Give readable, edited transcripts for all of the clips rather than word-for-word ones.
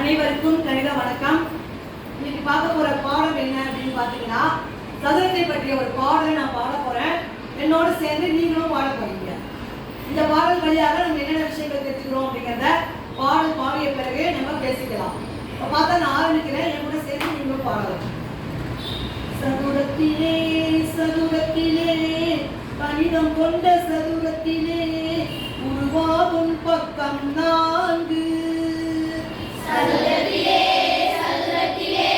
அனைவருக்கும் கணித வணக்கம். இன்னைக்கு பார்க்க போற பாடம் என்ன அப்படின்னு பாத்தீங்கன்னா, சதுரத்தை பற்றிய ஒரு பாடலை நான் பாட போறேன். என்னோட சேர்ந்து நீங்களும் பாட போறீங்க. இந்த பாடல் வழியாக நம்ம என்னென்ன விஷயங்கள் தெரிஞ்சுக்கிறோம் அப்படிங்கிறத பாடல் பாடிய பிறகு நம்ம பேசிக்கலாம். இப்போ பார்த்தா நான் ஆரம்பிக்கிறேன், என் கூட சேர்ந்து நீங்களும் பாடலாம். சதுரத்திலே சதுரத்திலே கணிதம் கொண்ட சதுரத்திலே உருவாகும் பக்கம் 4. சதுரத்திலே சதுரத்திலே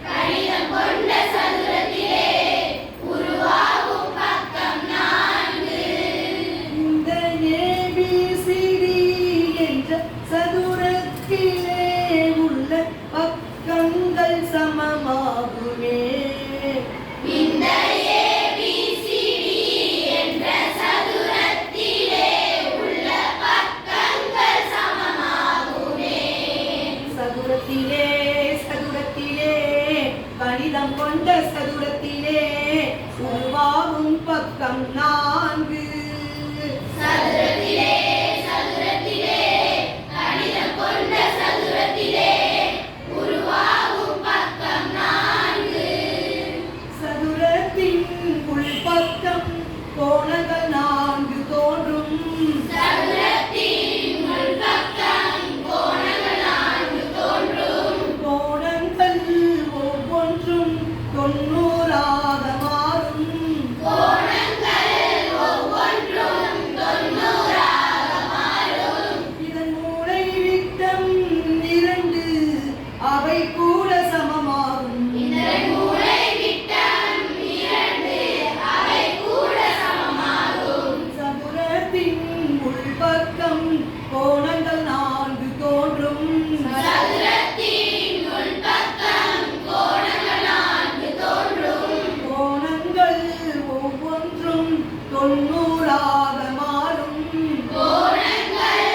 கணிதம் கொண்ட சதுரத்திலே உருவாகும் பக்கம் 4. இந்த ABCD என்ற சதுரத்திலே உள்ள பக்கங்கள் சமமாகுமே. இந்த ABCD என்ற சதுரத்திலே உள்ள பக்கங்கள் சமமாகுமே. சதுரத்திலே சதுரத்திலே கணிதம் கொண்ட சதுரத்திலே உருவாகும் பக்கம் 4. சதுரத்திலே சதுரத்திலே கணிதம் கொண்ட சதுரத்திலே உருவாகும் பக்கம் 4. சதுரத்தின் உள்பக்கம் கோணங்கள் 4 தோன்றும். சதுரத்தின் உள்பக்கம் கோணங்கள் 4 தோன்றும். கோணங்கள் ஒவ்வொன்றும் 90ஆக மாறும். கோணங்கள் ஒவ்வொன்றும் 90ஆக மாறும். இதன் மூலை விட்டம் 2, அவை கூட சமமாகும். இதன் மூலை விட்டம் 2, அவை கூட சமமாகும். சதுரத்தின் உள்பக்கம் கோணங்கள் 4 தோன்றும். சதுரத்தின் உள்பக்கம் கோணங்கள் 4 தோன்றும். கோணங்கள் ஒவ்வொன்றும் 90ஆக மாறும். கோணங்கள்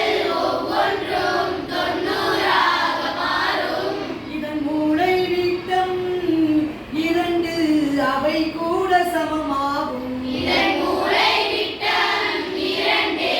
ஒவ்வொன்றும் 90ஆக மாறும். இதன் மூலை விட்டம் 2, அவை கூட சமமாகும். இதன் மூலை விட்டம் 2,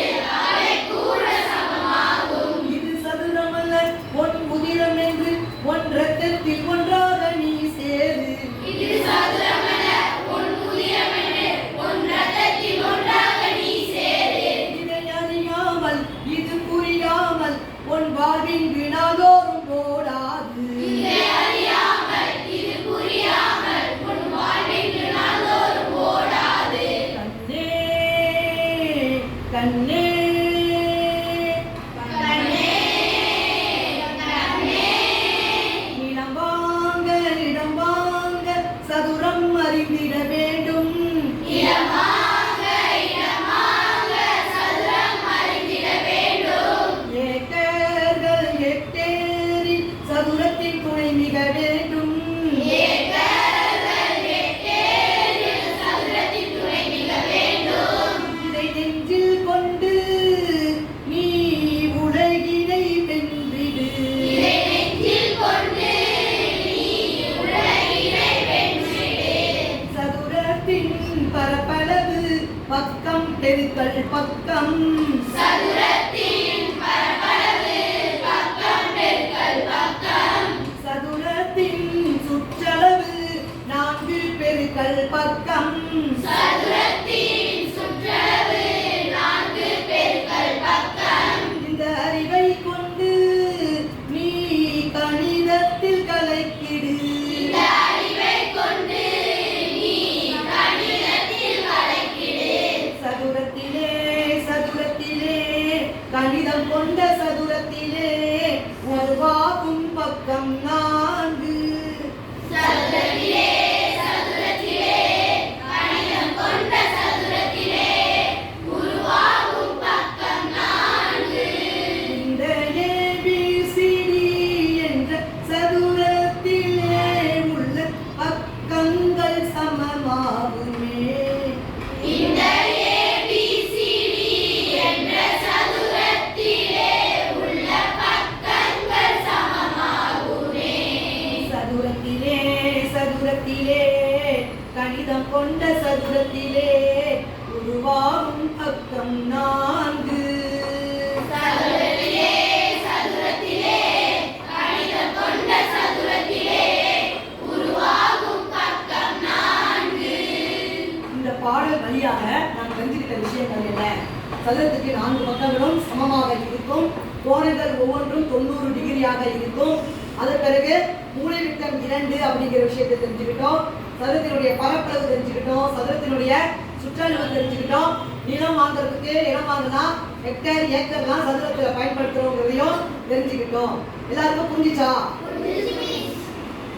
அவை கூட சமமாகும். இது சதுரமல்ல ஒன் உதிரம் என்று ஒன் இரத்தத்தில் ஒன்றாக நீ சேரு. இது சதுரமல்ல உன் உதிரமென்று உன் இரத்தத்தில் ஒன்றாக நீ சேரு. இதை அறியாமல் இது புரியாமல் உன் வாழ்வின் வினாதோறும் ஓடாது. இதை அறியாமல் இது புரியாமல் உன் வாழ்வின் நாள்தோறும் ஓடாது. கண்ணே கண்ணே கண்ணே கண்ணே இடம் வாங்க சதுரம் அறிந்திட வேண்டும். இடமாக இடமாக சதுரம் அறிந்திட வேண்டும். ஏக்கர்கள் எட்டேரில் சதுரத்தின் துணை மிக வேண்டும். ஏக்கர்கள் எட்டேரில் சதுரத்தின் துணை மிக வேண்டும். இதை நெஞ்சில் கொண்டு நீ உலகினை வென்றிடு. இதை நெஞ்சில் கொண்டு நீ உலகினை வென்றிடு. சதுரத்தின் பரப்பளவு பக்கம் பெருக்கல் பக்கம். சதுரத்தின் பரப்பளவு பக்கம் பெருக்கல் பக்கம். சதுரத்தின் சுற்றளவு 4 பெருக்கல் பக்கம். சதுரத்தின் சுற்றளவு 4 பெருக்கல் பக்கம். இந்த அறிவை கொண்டு நீ கணிதத்தில் கலைக்கிடு. இந்த அறிவை கொண்டு நீ கணிதத்தில் கலக்கிடு. சதுரத்திலே சதுரத்திலே கணிதம் கொண்ட சதுரத்திலே உருவாகும் பக்கம் 4. சதுரத்திலே சதுரத்திலே கணிதம் கொண்ட சதுரத்திலே உருவாகும் பக்கம் 4. இந்த ABCD என்ற சதுரத்திலே உள்ள பக்கங்கள் சமமாகுமே. இந்த ABCD என்ற சதுரத்திலே உள்ள பக்கங்கள் சமமாகுமே. சதுரத்திலே சதுரத்திலே கணிதம் கொண்ட சதுரத்திலே உருவாகும் பக்கம் 4. சதுரத்திலே வழியாக நாம் தெரிஞ்சுக்கிட்ட விஷயங்கள் என்ன? சதுரத்துக்கு 4 பக்கங்களும் சமமாக இருக்கும். கோணங்கள் ஒவ்வொன்றும் 90 டிகிரியாக இருக்கும். அது பிறகு மூலைவிட்டம் 2 அப்படிங்கிற விஷயத்தை தெரிஞ்சுக்கிட்டோம். சதுரத்தினுடைய பரப்பளவு தெரிஞ்சுக்கிட்டோம். சதுரத்தினுடைய சுற்றளவு தெரிஞ்சுக்கிட்டோம். நிலம் வாங்குறதுக்கு இடம் வாங்கினா ஹெக்டேர் ஏக்கர்லாம் சதுரத்தில் பயன்படுத்துறோங்கிறதையும் தெரிஞ்சுக்கிட்டோம். எல்லாருக்கும் புரிஞ்சுச்சா?